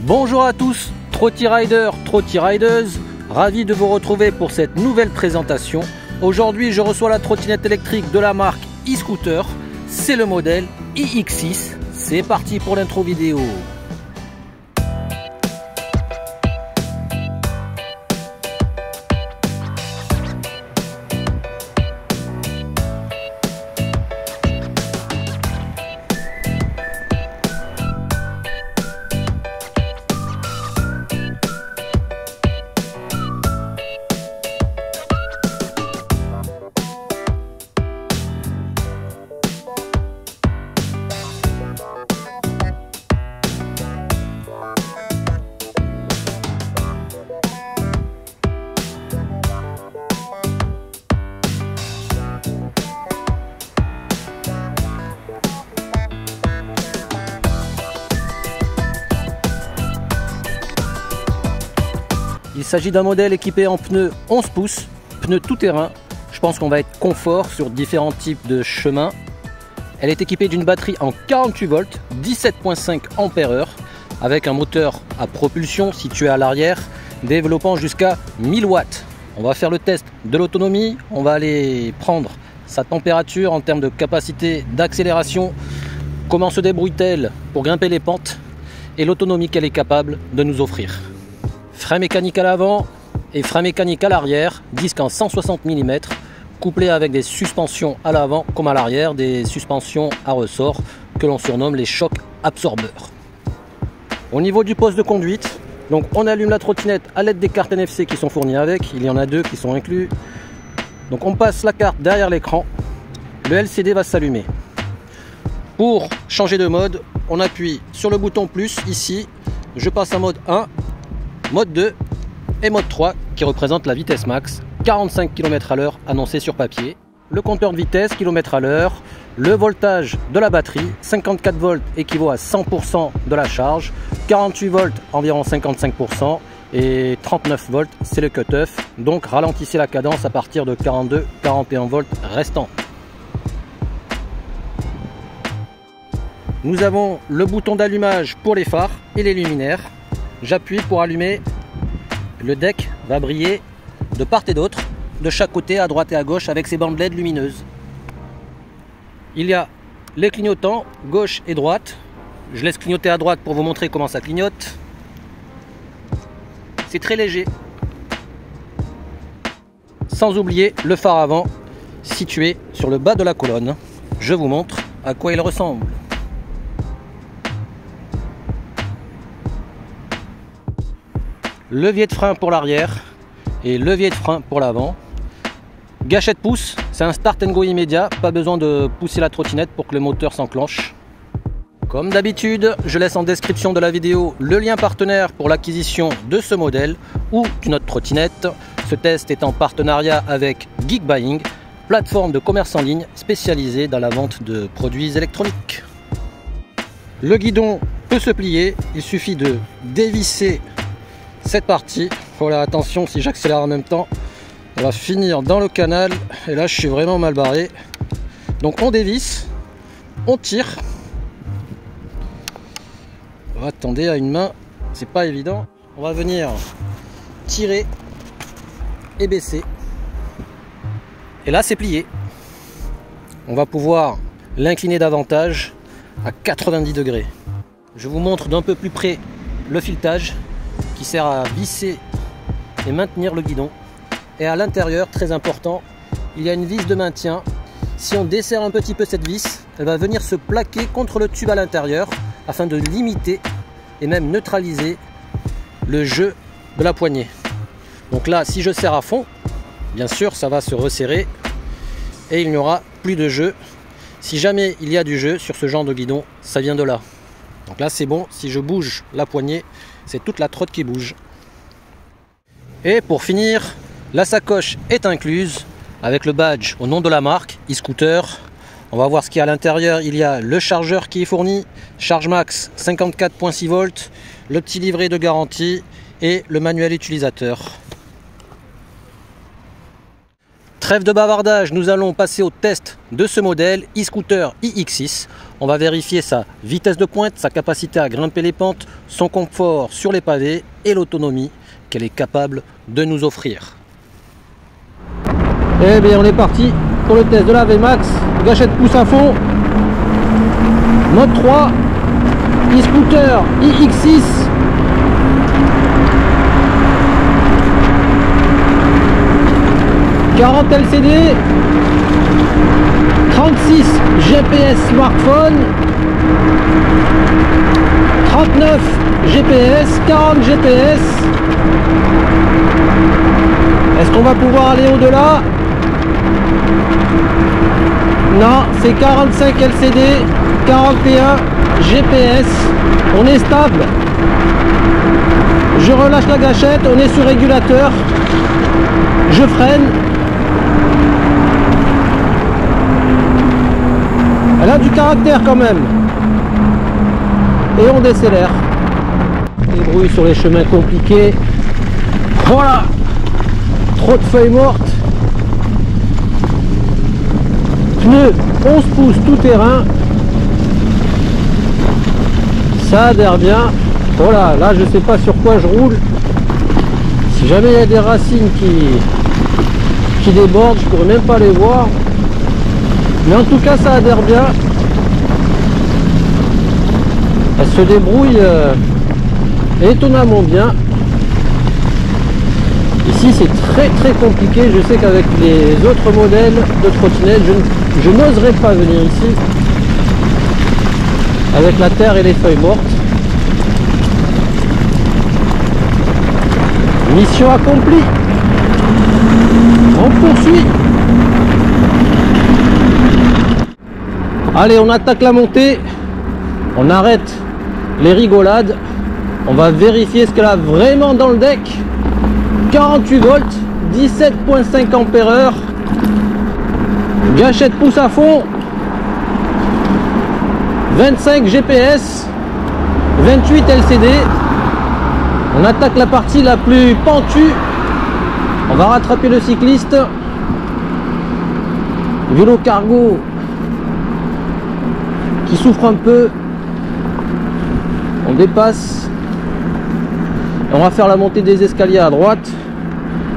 Bonjour à tous, Trotty Riders, Trotty Riders, ravi de vous retrouver pour cette nouvelle présentation. Aujourd'hui je reçois la trottinette électrique de la marque e-scooter, c'est le modèle iX6. C'est parti pour l'intro vidéo. Il s'agit d'un modèle équipé en pneus 11 pouces, pneus tout-terrain. Je pense qu'on va être confort sur différents types de chemins. Elle est équipée d'une batterie en 48 volts, 17,5 ampères-heure, avec un moteur à propulsion situé à l'arrière, développant jusqu'à 1000 watts. On va faire le test de l'autonomie, on va aller prendre sa température en termes de capacité d'accélération, comment se débrouille-t-elle pour grimper les pentes et l'autonomie qu'elle est capable de nous offrir. Frein mécanique à l'avant et frein mécanique à l'arrière, disque en 160 mm, couplé avec des suspensions à l'avant comme à l'arrière, des suspensions à ressort que l'on surnomme les chocs absorbeurs. Au niveau du poste de conduite, donc on allume la trottinette à l'aide des cartes NFC qui sont fournies avec, il y en a deux qui sont inclus. Donc on passe la carte derrière l'écran, le LCD va s'allumer. Pour changer de mode, on appuie sur le bouton plus ici, je passe à mode 1, mode 2 et mode 3 qui représente la vitesse max, 45 km/h annoncé sur papier. Le compteur de vitesse, km/h, le voltage de la batterie, 54 volts équivaut à 100% de la charge, 48 volts environ 55% et 39 volts c'est le cut-off. Donc ralentissez la cadence à partir de 42-41 volts restants. Nous avons le bouton d'allumage pour les phares et les luminaires. J'appuie pour allumer, le deck va briller de part et d'autre, de chaque côté, à droite et à gauche, avec ses bandes LED lumineuses. Il y a les clignotants, gauche et droite. Je laisse clignoter à droite pour vous montrer comment ça clignote. C'est très léger. Sans oublier le phare avant, situé sur le bas de la colonne. Je vous montre à quoi il ressemble. Levier de frein pour l'arrière et levier de frein pour l'avant. Gâchette pouce, c'est un start and go immédiat, pas besoin de pousser la trottinette pour que le moteur s'enclenche. Comme d'habitude, je laisse en description de la vidéo le lien partenaire pour l'acquisition de ce modèle ou d'une autre trottinette. Ce test est en partenariat avec Geekbuying, plateforme de commerce en ligne spécialisée dans la vente de produits électroniques. Le guidon peut se plier, il suffit de dévisser cette partie. Voilà, attention, si j'accélère en même temps, elle va finir dans le canal et là je suis vraiment mal barré. Donc on dévisse, on tire. Attendez, à une main c'est pas évident. On va venir tirer et baisser et là c'est plié. On va pouvoir l'incliner davantage à 90 degrés. Je vous montre d'un peu plus près le filetage qui sert à visser et maintenir le guidon. Et à l'intérieur, très important, il y a une vis de maintien. Si on desserre un petit peu cette vis, elle va venir se plaquer contre le tube à l'intérieur afin de limiter et même neutraliser le jeu de la poignée. Donc là, si je serre à fond, bien sûr, ça va se resserrer et il n'y aura plus de jeu. Si jamais il y a du jeu sur ce genre de guidon, ça vient de là. Donc là, c'est bon. Si je bouge la poignée, c'est toute la trotte qui bouge. Et pour finir, la sacoche est incluse avec le badge au nom de la marque e-scooter. On va voir ce qu'il y a à l'intérieur. Il y a le chargeur qui est fourni, charge max 54,6 volts, le petit livret de garantie et le manuel utilisateur. Trêve de bavardage, nous allons passer au test de ce modèle e-scooter iX6. On va vérifier sa vitesse de pointe, sa capacité à grimper les pentes, son confort sur les pavés et l'autonomie qu'elle est capable de nous offrir. Eh bien on est parti pour le test de la VMAX, gâchette pouce à fond, mode 3, e-scooter iX6. LCD, 36 GPS smartphone, 39 GPS, 40 GPS. Est-ce qu'on va pouvoir aller au-delà? Non, c'est 45 LCD, 41 GPS. On est stable. Je relâche la gâchette, on est sur régulateur. Je freine. Elle a du caractère quand même. Et on décélère. Les bruits sur les chemins compliqués. Voilà. Trop de feuilles mortes. Pneus 11 pouces tout terrain. Ça adhère bien. Voilà, là je sais pas sur quoi je roule. Si jamais il y a des racines qui débordent, je pourrais même pas les voir. Mais en tout cas ça adhère bien. Elle se débrouille étonnamment bien. Ici c'est très compliqué. Je sais qu'avec les autres modèles de trottinettes, je n'oserais pas venir ici. Avec la terre et les feuilles mortes. Mission accomplie. On poursuit. Allez, on attaque la montée. On arrête les rigolades. On va vérifier ce qu'elle a vraiment dans le deck. 48 volts, 17,5 ampères-heure. Gâchette pouce à fond. 25 GPS. 28 LCD. On attaque la partie la plus pentue. On va rattraper le cycliste. Vélo cargo qui souffre un peu. On dépasse. Et on va faire la montée des escaliers à droite.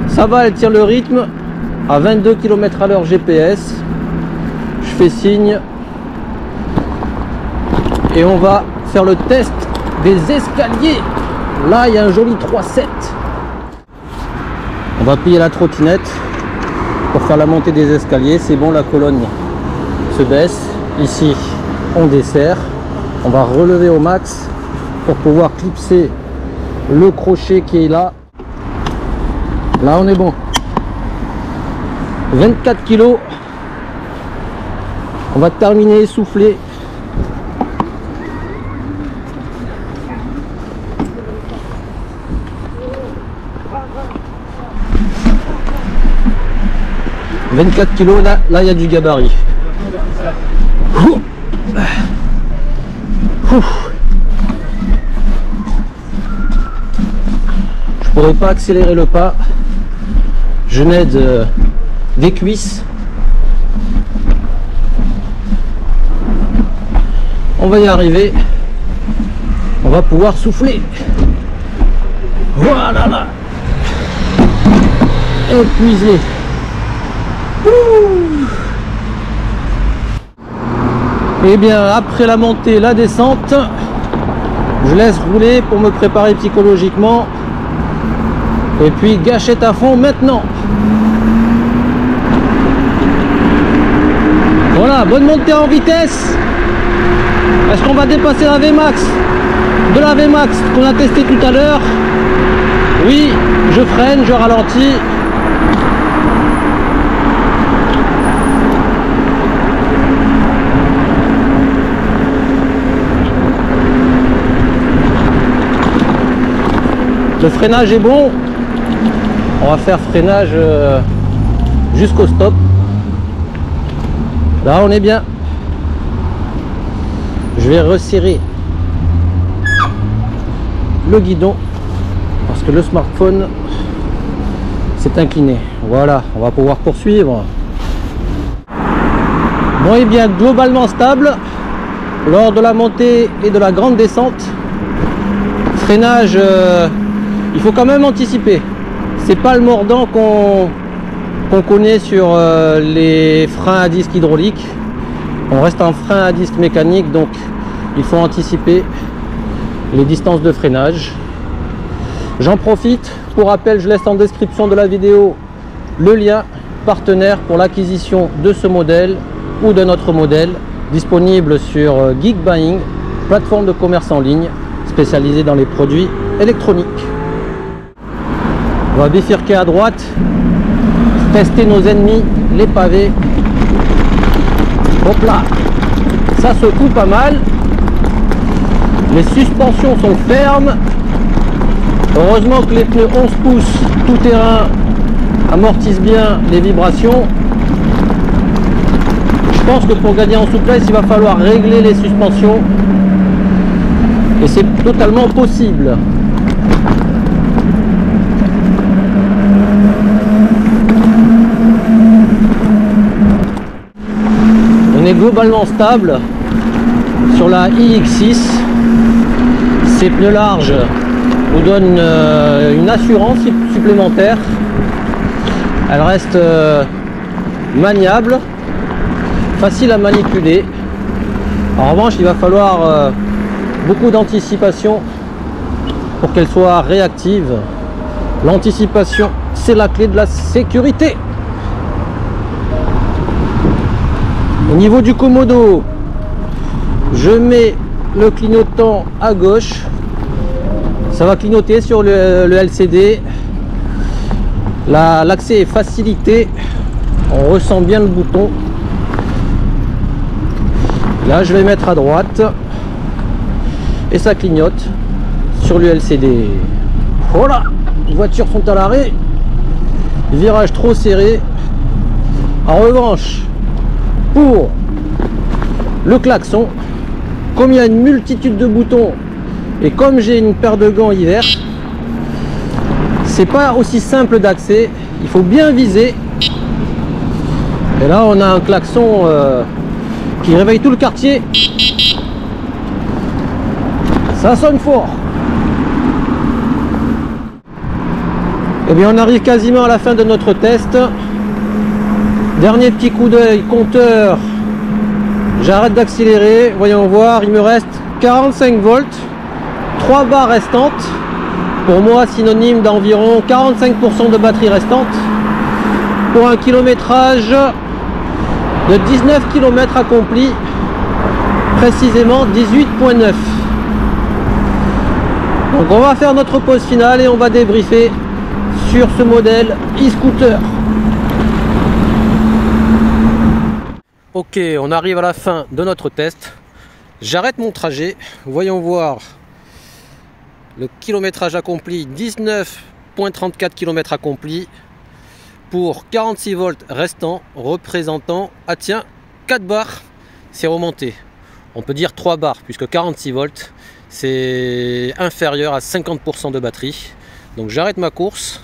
Ça va, elle tient le rythme à 22 km/h GPS. Je fais signe. Et on va faire le test des escaliers. Là, il y a un joli 3,7. On va plier la trottinette pour faire la montée des escaliers. C'est bon, la colonne se baisse. Ici, on desserre. On va relever au max pour pouvoir clipser le crochet qui est là. Là, on est bon. 24 kg. On va terminer essoufflé. « 24 kg, là il y a du gabarit. » Je pourrais pas accélérer le pas. Je n'aide des cuisses. On va y arriver. On va pouvoir souffler. Voilà là. Épuisé. Et bien après la montée, la descente, je laisse rouler pour me préparer psychologiquement. Et puis gâchette à fond maintenant. Voilà, bonne montée en vitesse. Est-ce qu'on va dépasser la VMAX? De la VMAX qu'on a testé tout à l'heure. Oui, je freine, je ralentis. Le freinage est bon. On va faire freinage jusqu'au stop. Là on est bien. Je vais resserrer le guidon parce que le smartphone c'est incliné. Voilà, on va pouvoir poursuivre. Bon, et bien globalement stable lors de la montée et de la grande descente. Freinage, il faut quand même anticiper. C'est pas le mordant qu'on connaît sur les freins à disque hydrauliques. On reste en frein à disque mécanique, donc il faut anticiper les distances de freinage. J'en profite, pour rappel, je laisse en description de la vidéo le lien partenaire pour l'acquisition de ce modèle ou d'un autre modèle, disponible sur Geek Buying, plateforme de commerce en ligne spécialisée dans les produits électroniques. On va bifurquer à droite, tester nos ennemis, les pavés. Hop là, ça secoue pas mal. Les suspensions sont fermes. Heureusement que les pneus 11 pouces tout terrain amortissent bien les vibrations. Je pense que pour gagner en souplesse, il va falloir régler les suspensions. Et c'est totalement possible. On est globalement stable sur la iX6. Ces pneus larges nous donnent une assurance supplémentaire. Elle reste maniable, facile à manipuler. En revanche, il va falloir beaucoup d'anticipation pour qu'elle soit réactive. L'anticipation, c'est la clé de la sécurité. Au niveau du commodo, je mets le clignotant à gauche. Ça va clignoter sur le LCD. L'accès est facilité. On ressent bien le bouton. Là, je vais mettre à droite. Et ça clignote sur le LCD. Voilà, les voitures sont à l'arrêt. Virage trop serré. En revanche, pour le klaxon, comme il y a une multitude de boutons et comme j'ai une paire de gants hiver, c'est pas aussi simple d'accès. Il faut bien viser. Et là, on a un klaxon qui réveille tout le quartier. Ça sonne fort. Et bien, on arrive quasiment à la fin de notre test. Dernier petit coup d'œil, compteur. J'arrête d'accélérer. Voyons voir, il me reste 45 volts. 3 barres restantes. Pour moi, synonyme d'environ 45% de batterie restante. Pour un kilométrage de 19 km accompli. Précisément 18,9. Donc on va faire notre pause finale et on va débriefer sur ce modèle e-scooter. Ok, on arrive à la fin de notre test. J'arrête mon trajet. Voyons voir le kilométrage accompli. 19,34 km accompli pour 46 volts restants, représentant, ah tiens, 4 barres. C'est remonté. On peut dire 3 barres puisque 46 volts c'est inférieur à 50% de batterie. Donc j'arrête ma course.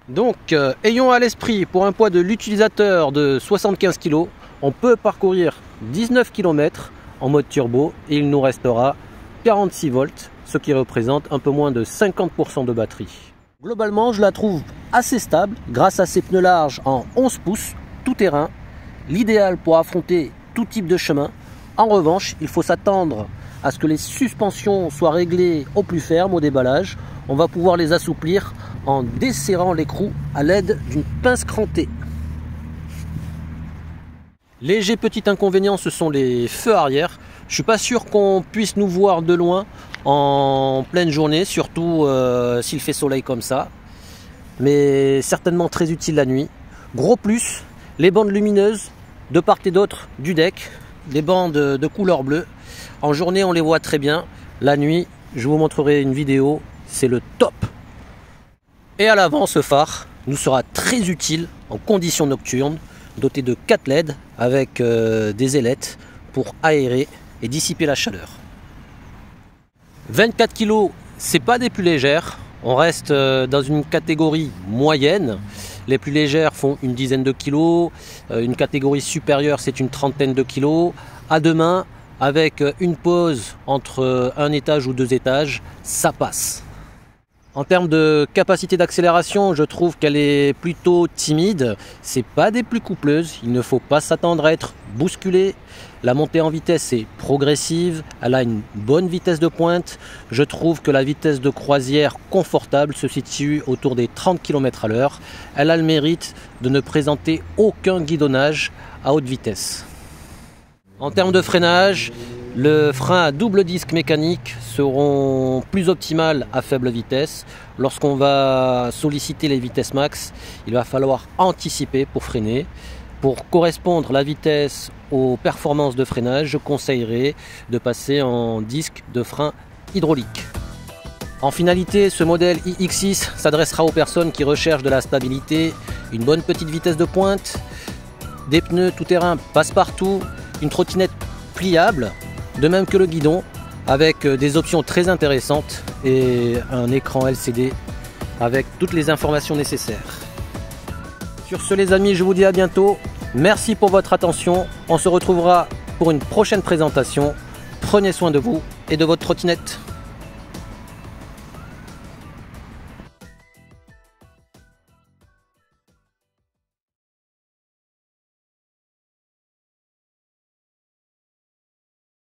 Donc ayons à l'esprit, pour un poids de l'utilisateur de 75 kg, on peut parcourir 19 km en mode turbo et il nous restera 46 volts, ce qui représente un peu moins de 50% de batterie. Globalement, je la trouve assez stable grâce à ses pneus larges en 11 pouces, tout terrain, l'idéal pour affronter tout type de chemin. En revanche, il faut s'attendre à ce que les suspensions soient réglées au plus ferme au déballage. On va pouvoir les assouplir en desserrant l'écrou à l'aide d'une pince crantée. Léger petit inconvénient, ce sont les feux arrière. Je suis pas sûr qu'on puisse nous voir de loin en pleine journée, surtout s'il fait soleil comme ça. Mais certainement très utile la nuit. Gros plus, les bandes lumineuses de part et d'autre du deck, des bandes de couleur bleue. En journée, on les voit très bien. La nuit, je vous montrerai une vidéo, c'est le top. Et à l'avant, ce phare nous sera très utile en conditions nocturnes, doté de 4 LED avec des ailettes pour aérer et dissiper la chaleur. 24 kg, c'est pas des plus légères. On reste dans une catégorie moyenne. Les plus légères font une dizaine de kilos, une catégorie supérieure c'est une trentaine de kilos. À deux mains, avec une pause entre un étage ou deux étages, ça passe. En termes de capacité d'accélération, je trouve qu'elle est plutôt timide. C'est pas des plus coupleuses, il ne faut pas s'attendre à être bousculé. La montée en vitesse est progressive, elle a une bonne vitesse de pointe. Je trouve que la vitesse de croisière confortable se situe autour des 30 km/h. Elle a le mérite de ne présenter aucun guidonnage à haute vitesse. En termes de freinage, le frein à double disque mécanique seront plus optimales à faible vitesse. Lorsqu'on va solliciter les vitesses max, il va falloir anticiper pour freiner. Pour correspondre la vitesse aux performances de freinage, je conseillerais de passer en disque de frein hydraulique. En finalité, ce modèle iX6 s'adressera aux personnes qui recherchent de la stabilité, une bonne petite vitesse de pointe, des pneus tout-terrain passe-partout, une trottinette pliable, de même que le guidon, avec des options très intéressantes et un écran LCD avec toutes les informations nécessaires. Sur ce les amis, je vous dis à bientôt. Merci pour votre attention. On se retrouvera pour une prochaine présentation. Prenez soin de vous et de votre trottinette.